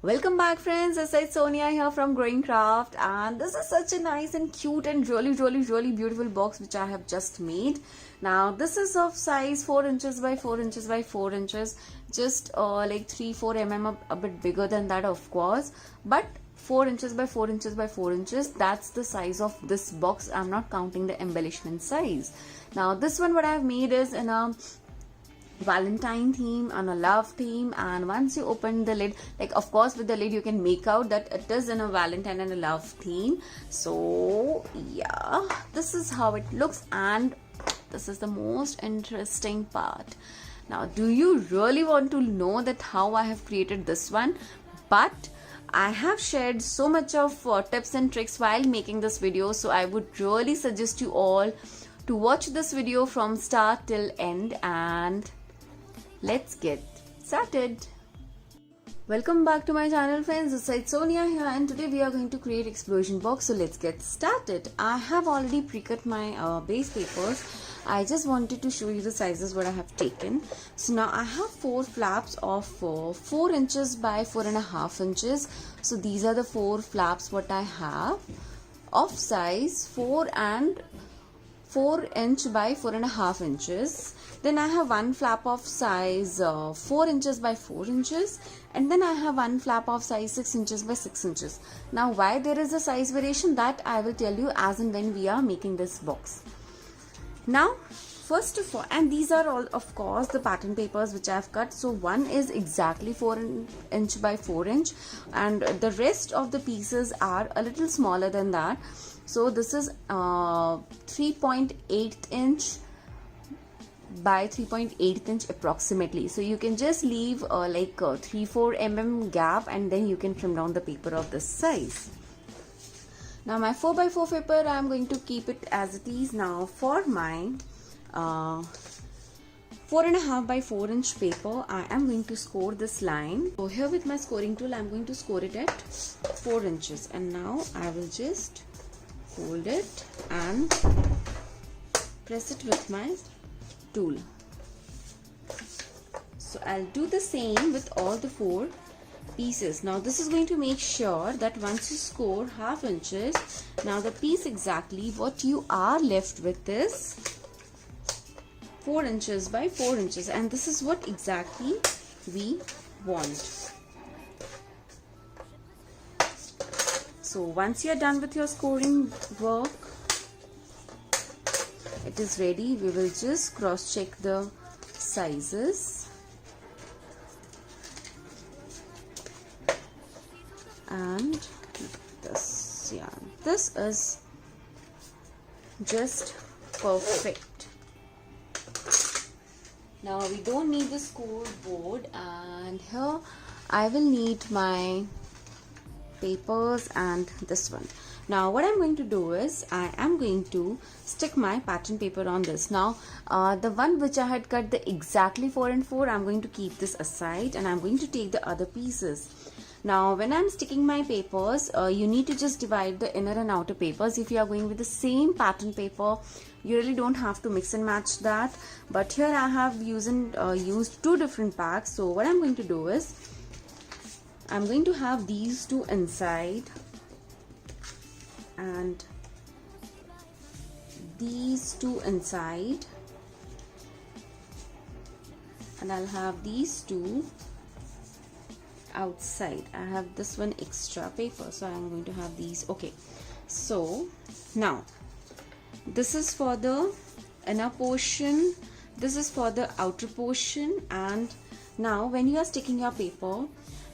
Welcome back, friends. This is Sonia here from Growing Craft, and this is such a nice and cute and really beautiful box which I have just made. Now this is of size 4 inches by 4 inches by 4 inches, just like 3-4 mm, a bit bigger than that of course, but 4 inches by 4 inches by 4 inches, that's the size of this box. I'm not counting the embellishment size. Now this one what I have made is in a Valentine theme and a love theme, and once you open the lid, like of course with the lid you can make out that it is in a Valentine and a love theme. So yeah, this is how it looks, and this is the most interesting part. Now do you really want to know that how I have created this one? But I have shared so much of tips and tricks while making this video, so I would really suggest you all to watch this video from start till end, and let's get started. Welcome back to my channel, friends. This is Sonia here, and today we are going to create explosion box. So let's get started. I have already pre-cut my base papers. I just wanted to show you the sizes what I have taken. So now I have 4 flaps of 4 inches by 4.5 inches. So these are the 4 flaps what I have of size 4 inch by 4.5 inches. Then I have one flap of size 4 inches by 4 inches, and then I have one flap of size 6 inches by 6 inches. Now why there is a size variation, that I will tell you as and when we are making this box. Now first of all, and these are all of course the pattern papers which I have cut. So one is exactly 4 inch by 4 inch, and the rest of the pieces are a little smaller than that. So this is 3.8 inch by 3.8 inch approximately. So you can just leave like 3-4 mm gap, and then you can trim down the paper of this size. Now my 4x4 paper, I am going to keep it as it is. Now for my 4.5 by 4 inch paper, I am going to score this line. So here with my scoring tool, I am going to score it at 4 inches, and now I will just hold it and press it with my tool. So I'll do the same with all the 4 pieces. Now this is going to make sure that once you score half inches, now the piece exactly what you are left with is 4 inches by 4 inches, and this is what exactly we want. So once you are done with your scoring work, it is ready. We will just cross check the sizes, and this, yeah, this is just perfect. Now we don't need the scoreboard, and here I will need my papers and this one. Now what I'm going to do is I am going to stick my pattern paper on this. Now the one which I had cut the exactly 4 and 4, I'm going to keep this aside, and I'm going to take the other pieces. Now when I'm sticking my papers, you need to just divide the inner and outer papers. If you are going with the same pattern paper, you really don't have to mix and match that, but here I have used 2 different packs. So what I'm going to do is I'm going to have these 2 inside and these 2 inside, and I'll have these 2 outside. I have this one extra paper, so I'm going to have these. Okay, so now this is for the inner portion, this is for the outer portion, and now when you are sticking your paper,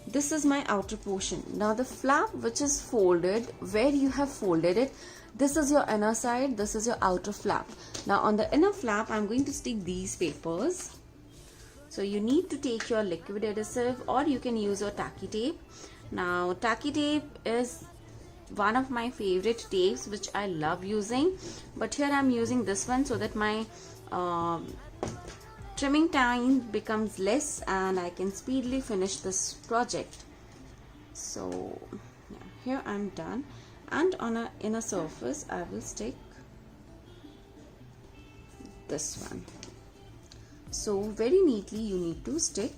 this is my outer portion. Now the flap which is folded, where you have folded it, this is your inner side, this is your outer flap. Now on the inner flap, I'm going to stick these papers. So you need to take your liquid adhesive, or you can use your tacky tape. Now tacky tape is one of my favorite tapes which I love using, but here I'm using this one so that my trimming time becomes less and I can speedily finish this project. So yeah, here I'm done, and on a inner surface I will stick this one. So very neatly you need to stick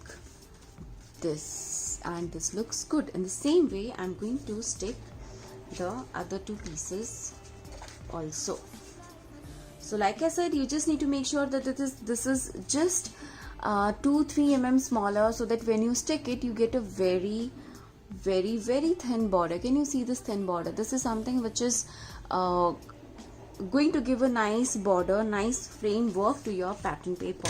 this, and this looks good. In the same way, I'm going to stick the other two pieces also. So like I said, you just need to make sure that this is just 2-3 mm smaller, so that when you stick it, you get a very thin border. Can you see this thin border? This is something which is going to give a nice border, nice framework to your pattern paper.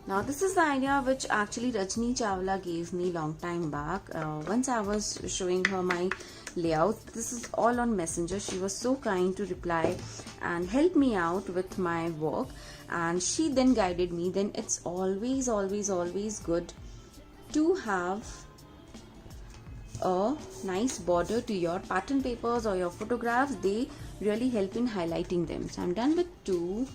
Now this is the idea which actually Rajni Chawla gave me long time back. Once I was showing her my layout. This is all on Messenger. She was so kind to reply and help me out with my work, and she then guided me. Then it's always good to have a nice border to your pattern papers or your photographs. They really help in highlighting them. So I'm done with 2,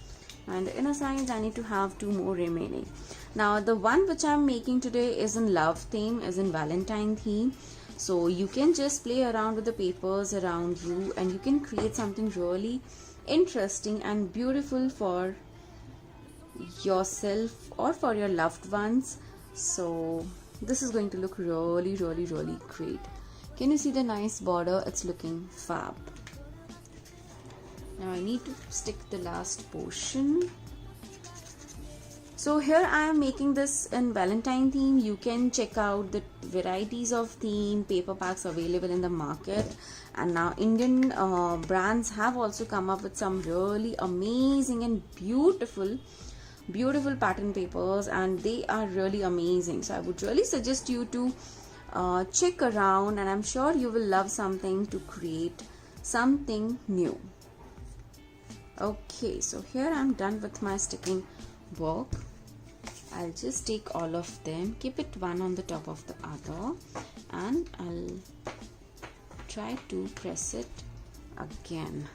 and the inner sides I need to have 2 more remaining. Now the one which I'm making today is in love theme, is in Valentine theme. So you can just play around with the papers around you, and you can create something really interesting and beautiful for yourself or for your loved ones. So this is going to look really great. Can you see the nice border? It's looking fab. Now I need to stick the last portion. So here I am making this in Valentine theme. You can check out the varieties of theme paper packs available in the market, and now Indian brands have also come up with some really amazing and beautiful pattern papers, and they are really amazing. So I would really suggest you to check around, and I'm sure you will love something to create something new. Okay, so here I'm done with my sticking work. I'll just take all of them, keep it one on the top of the other, and I'll try to press it again.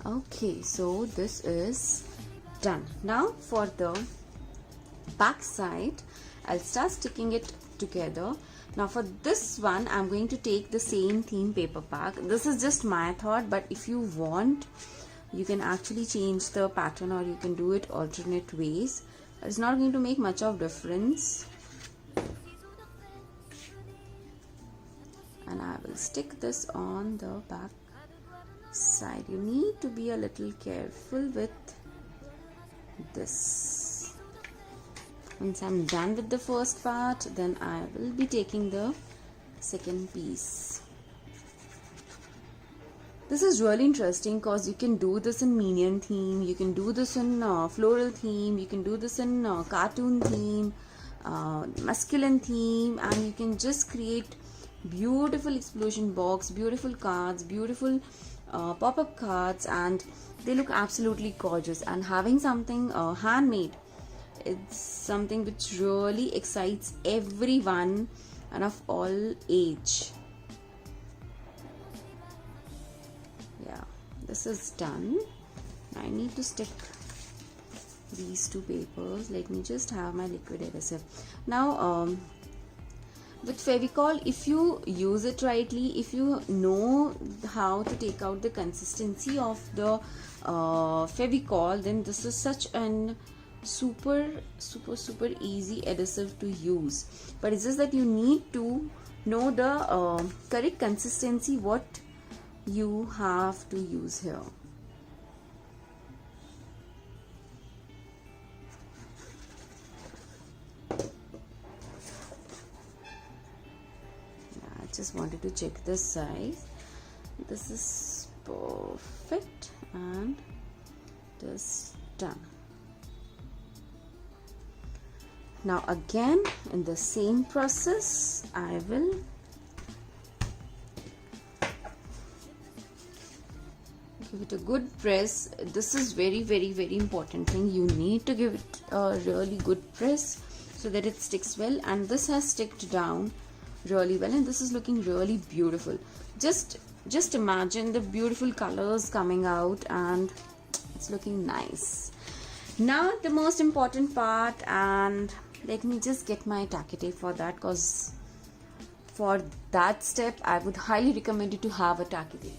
Okay, so this is done. Now for the back side, I'll start sticking it together. Now for this one, I'm going to take the same theme paper pack. This is just my thought, but if you want, you can actually change the pattern, or you can do it alternate ways. It's not going to make much of difference. And I will stick this on the back side. You need to be a little careful with this. Once I'm done with the first part, then I will be taking the second piece. This is really interesting because you can do this in minion theme, you can do this in floral theme, you can do this in cartoon theme, masculine theme, and you can just create beautiful explosion box, beautiful cards, beautiful pop-up cards, and they look absolutely gorgeous. And having something handmade, it's something which really excites everyone and of all age. Yeah, this is done. I need to stick these 2 papers. Let me just have my liquid adhesive. Now with Fevicol, if you use it rightly, if you know how to take out the consistency of the Fevicol, then this is such an super easy adhesive to use. But it's just that you need to know the correct consistency what you have to use here. I just wanted to check this size. This is perfect, and this done. Now again in the same process, I will give it a good press. This is very important thing. You need to give it a really good press so that it sticks well, and this has sticked down really well, and this is looking really beautiful. Just imagine the beautiful colors coming out, and it's looking nice. Now the most important part, and let me just get my tacky tape for that, because for that step I would highly recommend you to have a tacky tape.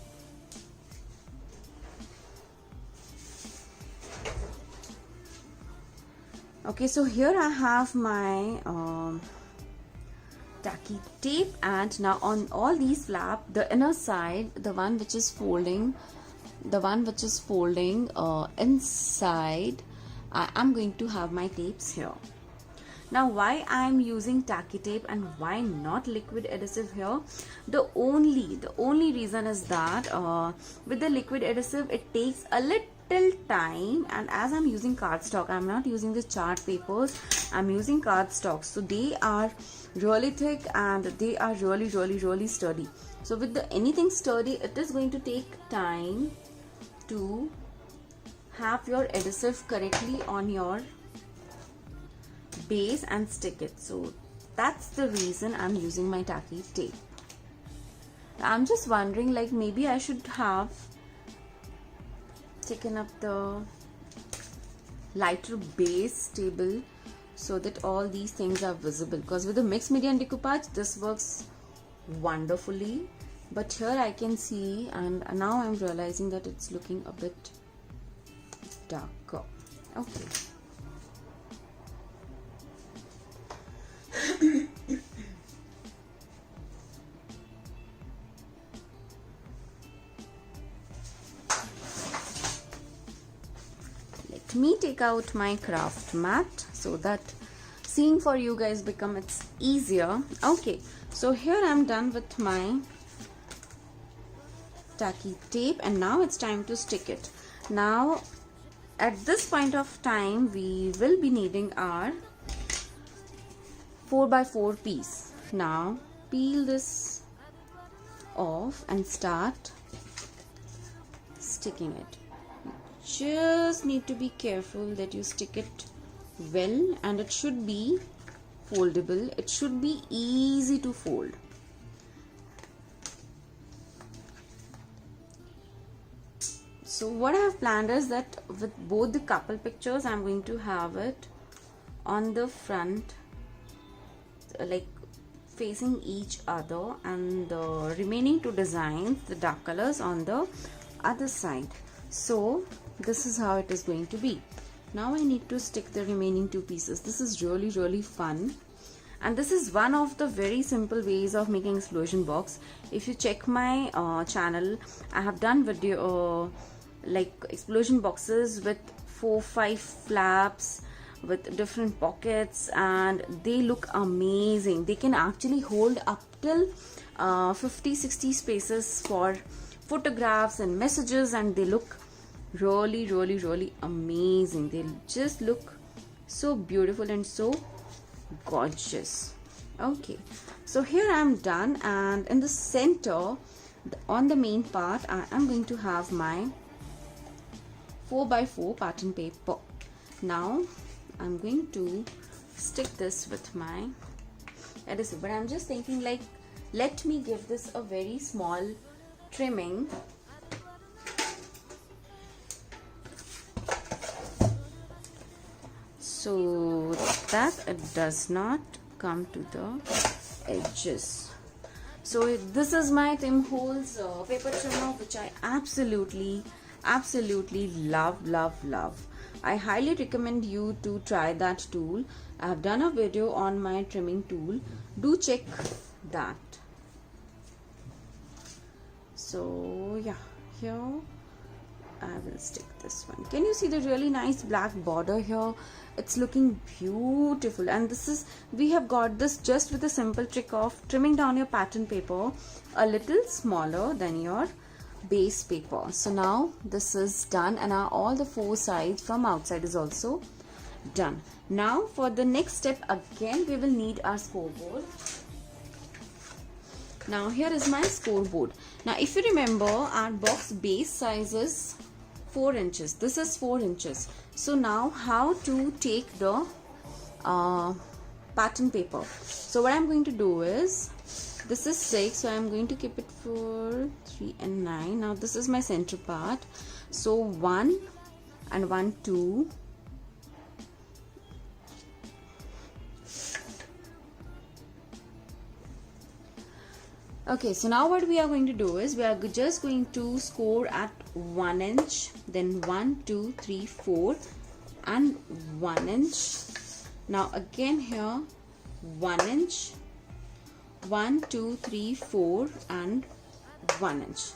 Okay, so here I have my tacky tape, and now on all these flap, the inner side, the one which is folding, inside, I am going to have my tapes here. Now why I am using tacky tape and why not liquid adhesive here? The only reason is that with the liquid adhesive it takes a little time, and as I'm using cardstock, I'm not using the chart papers, I'm using cardstock, so they are really thick and they are really sturdy. So with the anything sturdy, it is going to take time to have your adhesive correctly on your base and stick it. So that's the reason I'm using my tacky tape. I'm just wondering, like, maybe I should have taken up the lighter base table so that all these things are visible, because with the mixed media and decoupage this works wonderfully, but here I can see, and now I'm realizing that it's looking a bit darker. Okay. Let me take out my craft mat so that seeing for you guys become it's easier. Okay, so here I'm done with my tacky tape, and now it's time to stick it. Now at this point of time we will be needing our 4x4 piece. Now peel this off and start sticking it. Just need to be careful that you stick it well, and it should be foldable. It should be easy to fold. So what I have planned is that with both the couple pictures, I'm going to have it on the front, like facing each other, and the remaining two designs, the dark colors, on the other side. So this is how it is going to be. Now I need to stick the remaining two pieces. This is really fun, and this is one of the very simple ways of making explosion box. If you check my channel, I have done video like explosion boxes with 4-5 flaps with different pockets, and they look amazing. They can actually hold up till 50-60 spaces for photographs and messages, and they look really amazing. They just look so beautiful and so gorgeous. Okay, so here I'm done, and in the center on the main part I am going to have my 4x4 pattern paper. Now I'm going to stick this with my adhesive, but I'm just thinking, like, let me give this a very small trimming. So that it does not come to the edges. So this is my Tim Holtz paper trimmer, which I absolutely love. I highly recommend you to try that tool. I have done a video on my trimming tool. Do check that. So yeah, here I will stick this one. Can you see the really nice black border here? It's looking beautiful, and this is, we have got this just with a simple trick of trimming down your pattern paper a little smaller than your base paper. So now this is done, and now all the four sides from outside is also done. Now for the next step, again we will need our scoreboard. Now here is my scoreboard. Now if you remember, our box base size is 4 inches. This is 4 inches. So now how to take the pattern paper? So what I'm going to do is, this is 6, so I'm going to keep it for 3 and 9. Now this is my center part. So 1 and 1, 2. Okay, so now what we are going to do is, we are just going to score at 1 inch, then 1, 2, 3, 4, and 1 inch. Now again here 1 inch, 1 2 3 4 and 1 inch.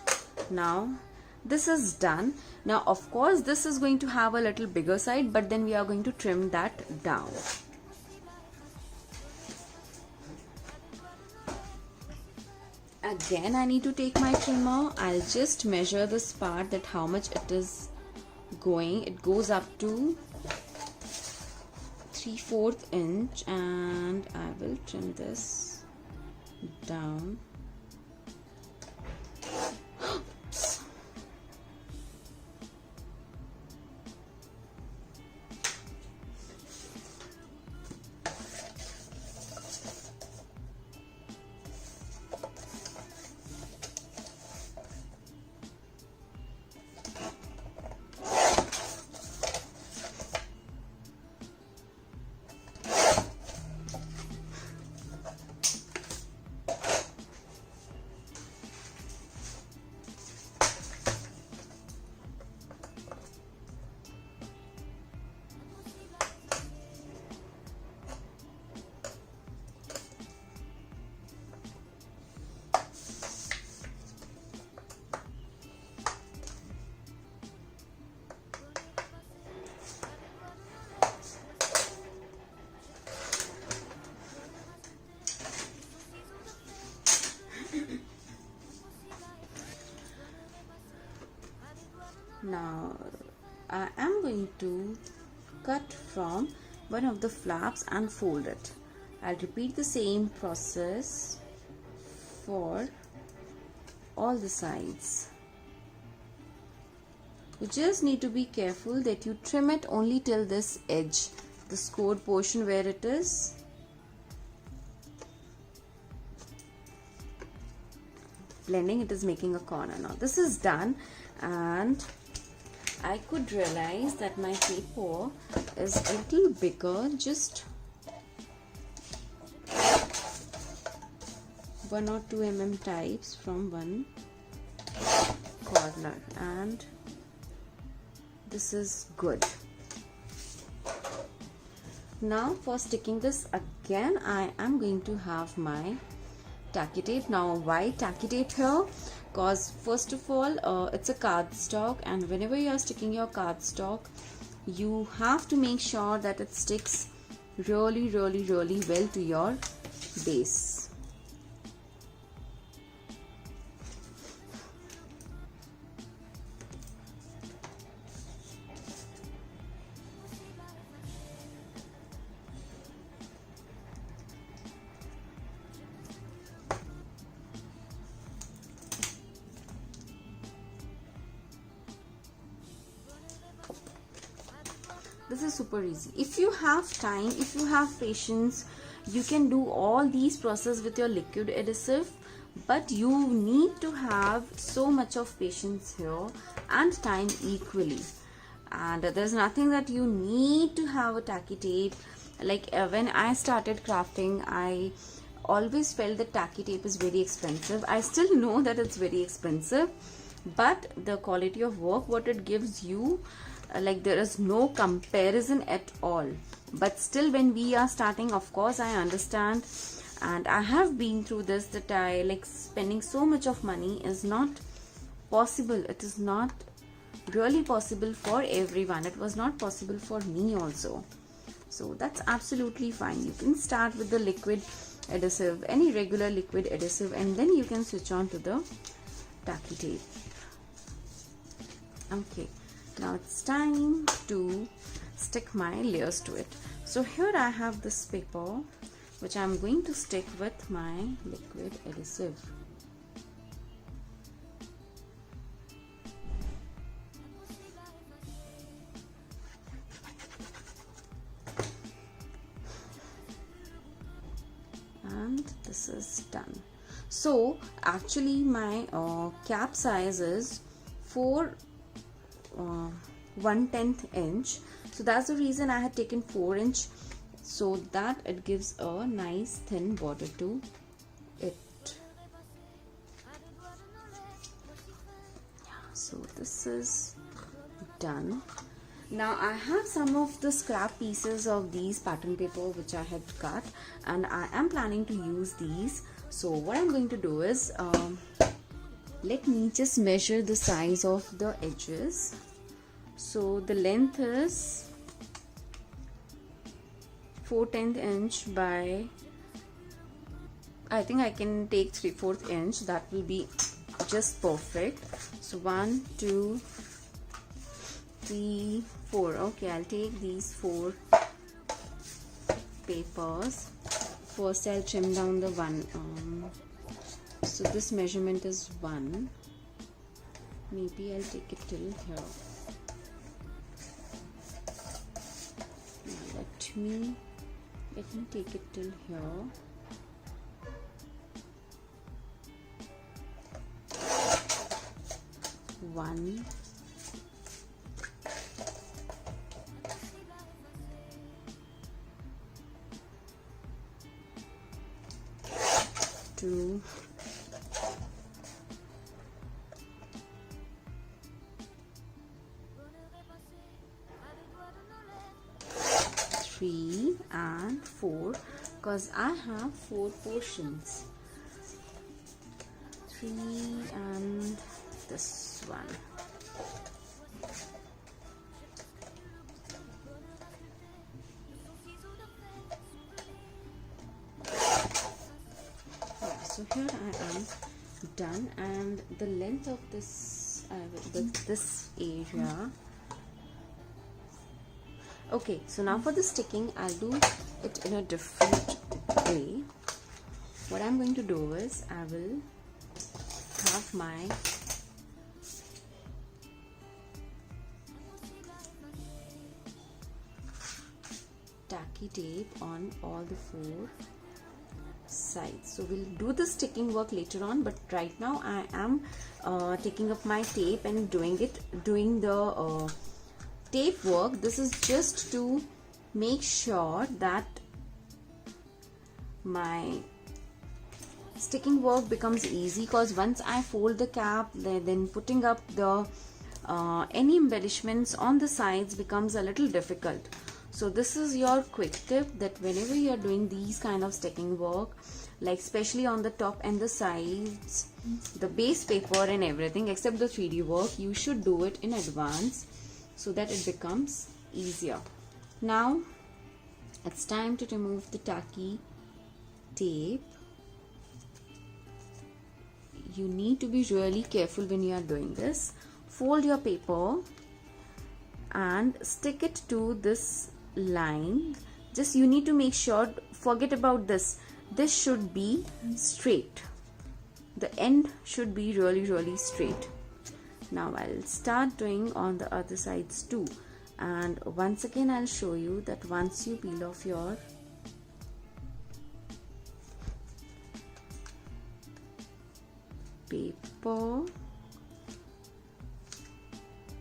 Now this is done. Now of course this is going to have a little bigger side, but then we are going to trim that down. Again I need to take my trimmer. I'll just measure this part, that how much it is going. It goes up to 3/4 inch, and I will trim this down. Now I am going to cut from one of the flaps and fold it. I'll repeat the same process for all the sides. You just need to be careful that you trim it only till this edge, the scored portion where it is. Blending, it is making a corner. Now this is done, and I could realize that my paper is a little bigger, just 1 or 2 mm types from one corner, and this is good. Now for sticking this again, I am going to have my tacky tape. Now why tacky tape here? Because first of all, it's a cardstock, and whenever you are sticking your cardstock, you have to make sure that it sticks really well to your base. This is super easy. If you have time, if you have patience, you can do all these processes with your liquid adhesive, but you need to have so much of patience here and time equally. And there's nothing that you need to have a tacky tape. Like when I started crafting, I always felt that tacky tape is very expensive. I still know that it's very expensive, but the quality of work what it gives you, like there is no comparison at all. But still, when we are starting, of course I understand, and I have been through this, that I like spending so much of money is not possible. It is not really possible for everyone. It was not possible for me also. So that's absolutely fine. You can start with the liquid adhesive, any regular liquid adhesive, and then you can switch on to the tacky tape. Okay, now it's time to stick my layers to it. So here I have this paper which I'm going to stick with my liquid adhesive. And this is done. So actually my cap size is 1/10 inch, so that's the reason I had taken 4 inch, so that it gives a nice thin border to it. So this is done. Now I have some of the scrap pieces of these pattern paper which I had cut, and I am planning to use these. So what I'm going to do is, let me just measure the size of the edges. So the length is 4/10 inch by, I think I can take 3/4 inch. That will be just perfect. So 1, 2, 3, 4. Okay, I'll take these 4 papers. First I'll trim down the one. So this measurement is 1. Maybe I'll take it till here. Now let me take it till here. One, 2, 3 and 4, because I have 4 portions. 3 and this one. So here I am done, and the length of this this area. Okay, so now for the sticking, I'll do it in a different way. What I'm going to do is, I will have my tacky tape on all the 4 sides. So we'll do the sticking work later on, but right now I am taking up my tape and doing the tape work. This is just to make sure that my sticking work becomes easy, because once I fold the cap, then putting up the any embellishments on the sides becomes a little difficult. So this is your quick tip, that whenever you are doing these kind of sticking work, like especially on the top and the sides, the base paper and everything except the 3D work, you should do it in advance so that it becomes easier. Now it's time to remove the tacky tape. You need to be really careful when you are doing this. Fold your paper and stick it to this line. Just you need to make sure, forget about this should be straight. The end should be really straight. Now I'll start doing on the other sides too, and once again I'll show you that once you peel off your paper,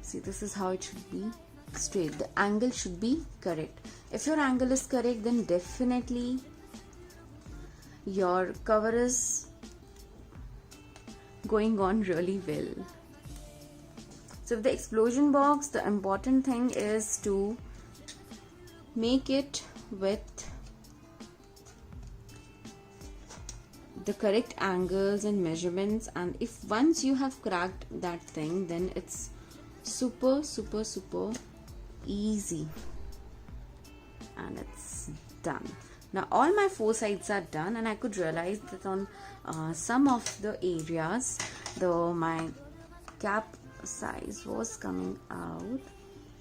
see, this is how it should be straight. The angle should be correct. If your angle is correct, then definitely your cover is going on really well. So the explosion box, the important thing is to make it with the correct angles and measurements, and if once you have cracked that thing, then it's super easy and it's done. Now all my 4 sides are done, and I could realize that on some of the areas my cap size was coming out.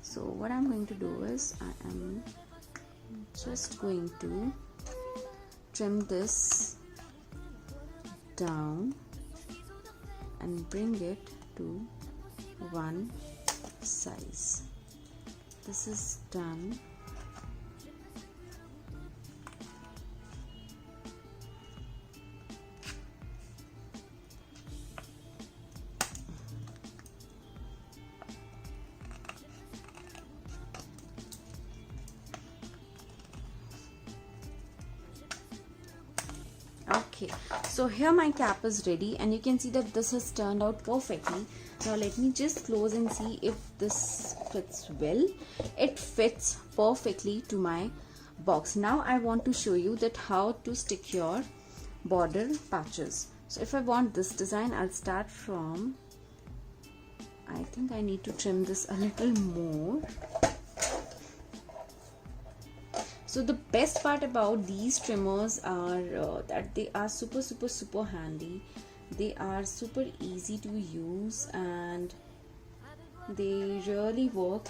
So what I'm going to do is, I am just going to trim this down and bring it to one size. This is done. Okay, so here my cap is ready, and you can see that this has turned out perfectly. Now let me just close and see if this fits well. It fits perfectly to my box. Now I want to show you that how to stick your border patches. So if I want this design, I'll start from, I think I need to trim this a little more. So the best part about these trimmers are that they are super handy. They are super easy to use and they really work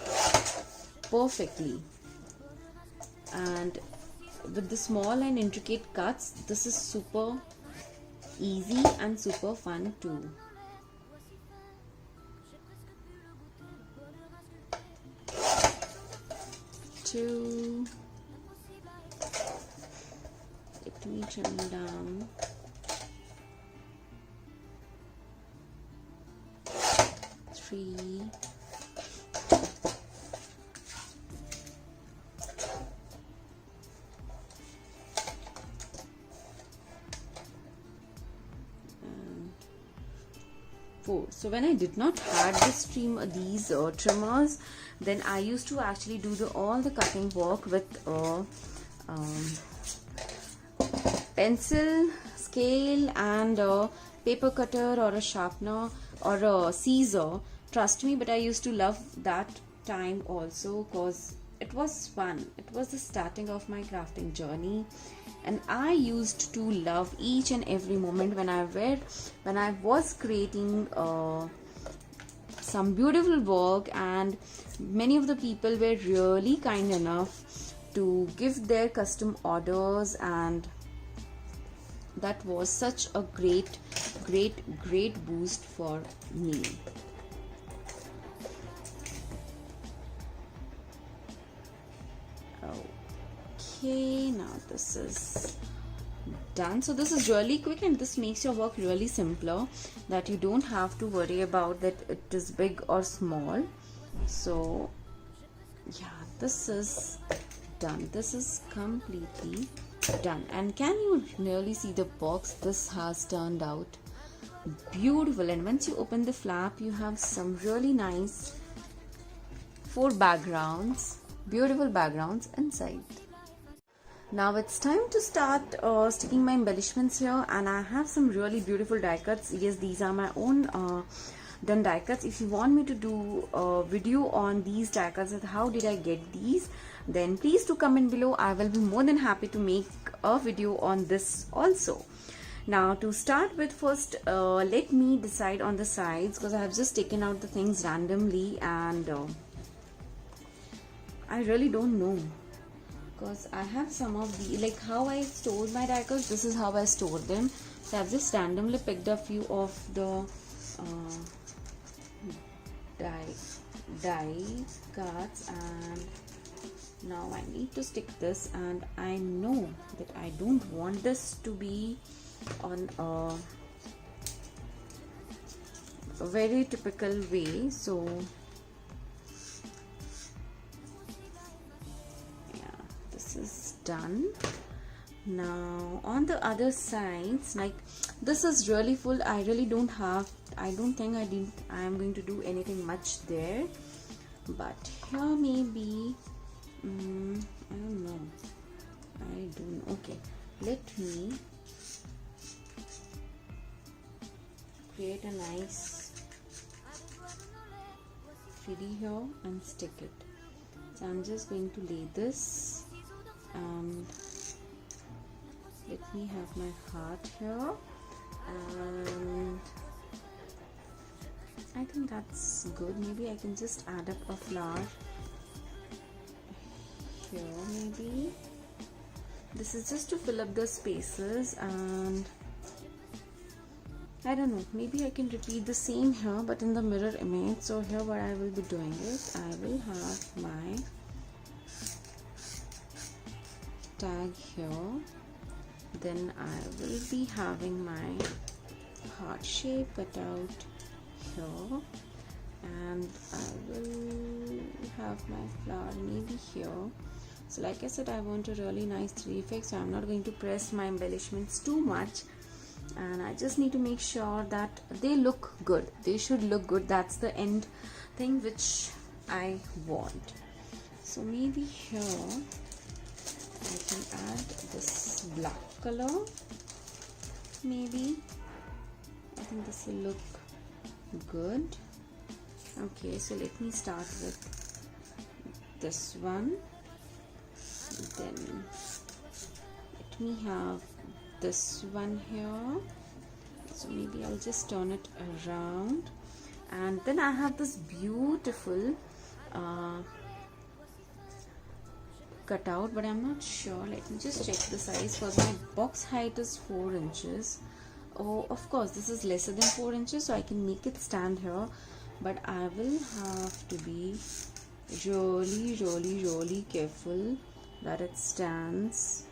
perfectly. And with the small and intricate cuts, this is super easy and super fun too. Let me trim down. 3. And 4. So when I did not had these trimmers, then I used to actually do all the cutting work with pencil, scale and a paper cutter or a sharpener or a scissor. Trust me, but I used to love that time also because it was fun. It was the starting of my crafting journey and I used to love each and every moment when I was creating some beautiful work, and many of the people were really kind enough to give their custom orders, and that was such a great boost for me. Okay, now this is done. So this is really quick and this makes your work really simpler, that you don't have to worry about that it is big or small. So yeah, this is done. This is completely done. And can you really see the box? This has turned out beautiful, and once you open the flap, you have some really nice 4 backgrounds, beautiful backgrounds inside. Now it's time to start sticking my embellishments here, and I have some really beautiful die cuts. Yes, these are my own done die cuts. If you want me to do a video on these die cuts and how did I get these, then please do comment below. I will be more than happy to make a video on this also. Now to start with, first let me decide on the sides, because I have just taken out the things randomly and I really don't know, because I have some of the, like how I stored my die cuts, this is how I stored them. So I've just randomly picked a few of the die cuts, and now I need to stick this, and I know that I don't want this to be on a very typical way. So is done. Now on the other sides, like this is really full. I don't think I am going to do anything much there, but here maybe I don't know. Okay, let me create a nice 3D here and stick it. So I'm just going to lay this, and let me have my heart here, and I think that's good. Maybe I can just add up a flower here. Maybe this is just to fill up the spaces, and I don't know, maybe I can repeat the same here but in the mirror image. So here what I will be doing is I will have my tag here, then I will be having my heart shape cut out here, and I will have my flower maybe here. So like I said, I want a really nice 3D effect, so I'm not going to press my embellishments too much, and I just need to make sure that they look good. They should look good. That's the end thing which I want. So maybe here I can add this black color. Maybe. I think this will look good. Okay, so let me start with this one. Then let me have this one here. So maybe I'll just turn it around. And then I have this beautiful cutout, but I'm not sure. Let me just check the size because my box height is 4 inches. Oh, of course, this is lesser than 4 inches, so I can make it stand here. But I will have to be really careful that it stands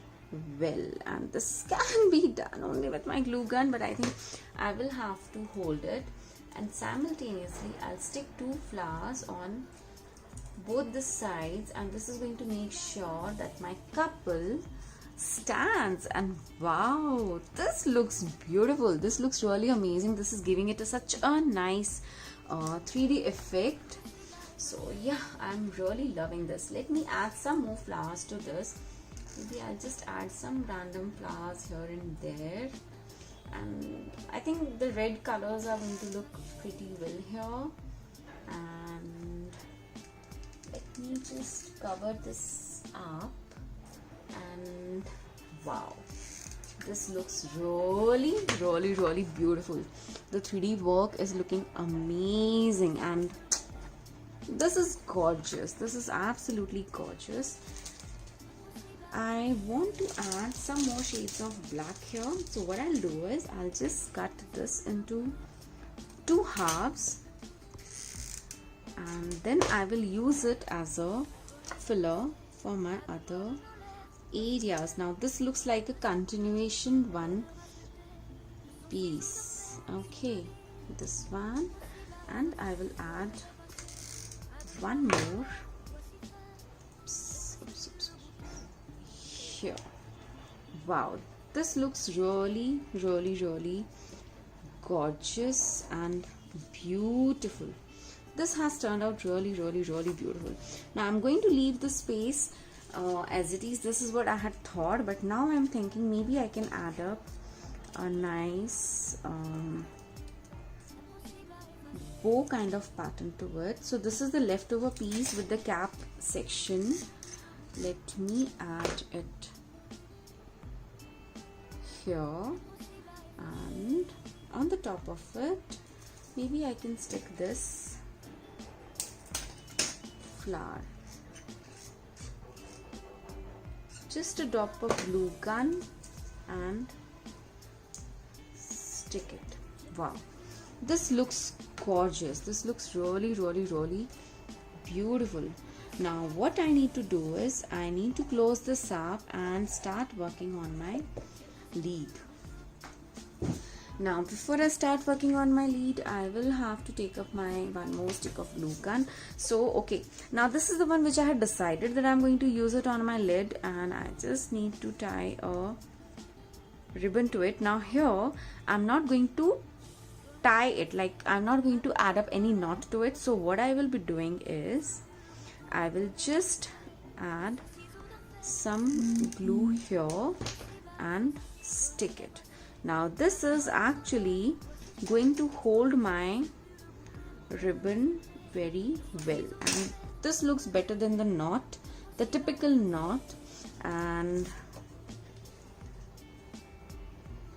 well. And this can be done only with my glue gun, but I think I will have to hold it. And simultaneously, I'll stick 2 flowers on both the sides, and this is going to make sure that my couple stands. And wow, this looks beautiful. This looks really amazing. This is giving it such a nice 3D effect. So yeah, I'm really loving this. Let me add some more flowers to this. Maybe I'll just add some random flowers here and there. And I think the red colors are going to look pretty well here. And let me just cover this up. And wow, this looks really beautiful. The 3D work is looking amazing, and this is gorgeous. This is absolutely gorgeous. I want to add some more shades of black here. So what I'll do is I'll just cut this into 2 halves, and then I will use it as a filler for my other areas. Now this looks like a continuation one piece. Okay, this one, and I will add one more here. Wow, this looks really gorgeous and beautiful. This has turned out really beautiful. Now I'm going to leave the space as it is. This is what I had thought, but now I'm thinking maybe I can add up a nice bow kind of pattern to it. So this is the leftover piece with the cap section. Let me add it here, and on the top of it maybe I can stick this flower. Just a drop of glue gun and stick it. Wow, this looks gorgeous. This looks really beautiful. Now what I need to do is I need to close this up and start working on my lead. Now before I start working on my lead, I will have to take up my one more stick of glue gun. So okay, now this is the one which I had decided that I'm going to use it on my lid, and I just need to tie a ribbon to it. Now here I'm not going to tie it, like I'm not going to add up any knot to it. So what I will be doing is I will just add some glue here and stick it. Now this is actually going to hold my ribbon very well, and this looks better than the knot, the typical knot. And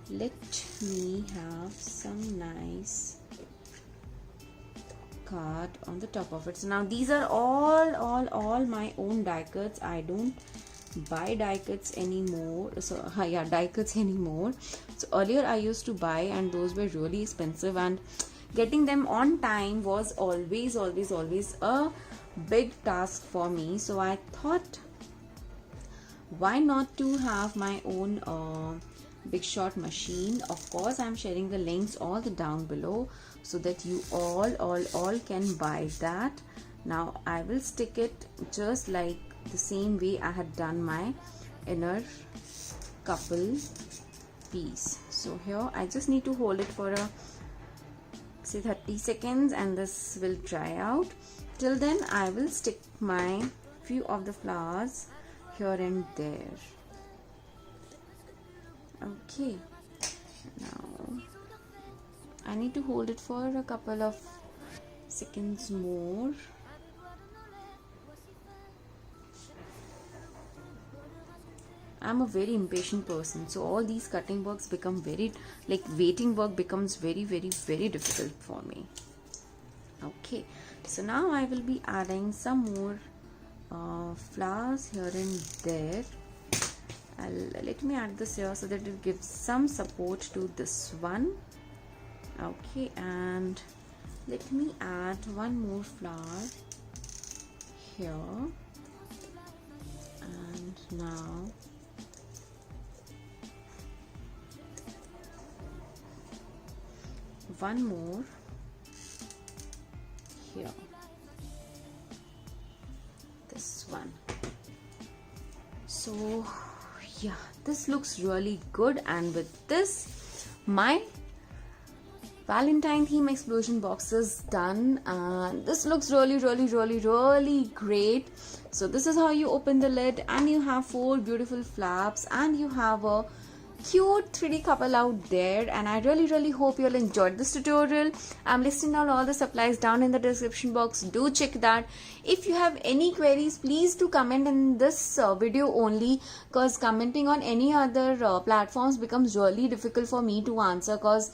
let me have some nice card on the top of it. So now these are all my own die cuts. I don't buy die cuts anymore. So yeah, die cuts anymore. So earlier I used to buy, and those were really expensive, and getting them on time was always a big task for me. So I thought, why not to have my own big shot machine. Of course I'm sharing the links all the down below so that you all can buy that. Now I will stick it just like the same way I had done my inner couple piece. So here I just need to hold it for a say 30 seconds, and this will dry out. Till then I will stick my few of the flowers here and there. Okay, now I need to hold it for a couple of seconds more. I'm a very impatient person, so all these cutting works become very, like waiting work becomes very difficult for me. Okay, so now I will be adding some more flowers here and there. Let me add this here so that it gives some support to this one. Okay, and let me add one more flower here, and now one more here, this one. So yeah, this looks really good, and with this my Valentine theme explosion box is done, and this looks really great. So this is how you open the lid, and you have 4 beautiful flaps, and you have a cute 3D couple out there. And I really hope you all enjoyed this tutorial. I'm listing down all the supplies down in the description box. Do check that. If you have any queries, please do comment in this video only, because commenting on any other platforms becomes really difficult for me to answer, because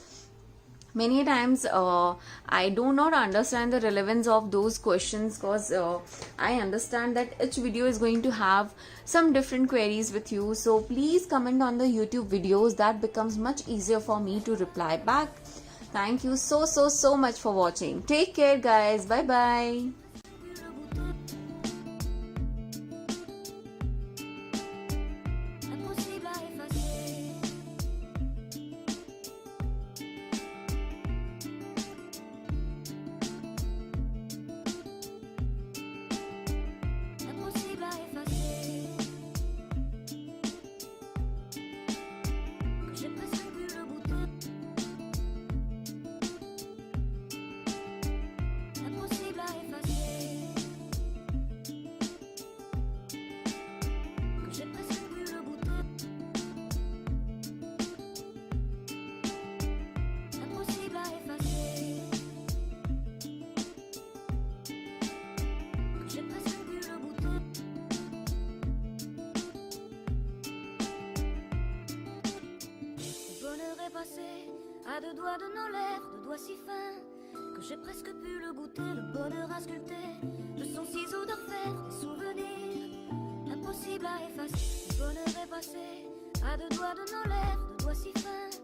many times I do not understand the relevance of those questions, because I understand that each video is going to have some different queries with you. So please comment on the YouTube videos. That becomes much easier for me to reply back. Thank you so much for watching. Take care guys. Bye bye. À 2 doigts de nos lèvres, 2 doigts si fins que j'ai presque pu le goûter. Le bonheur à sculpter de son ciseau d'orfèvre, des souvenirs impossibles à effacer. Le bonheur est passé à 2 doigts de nos lèvres.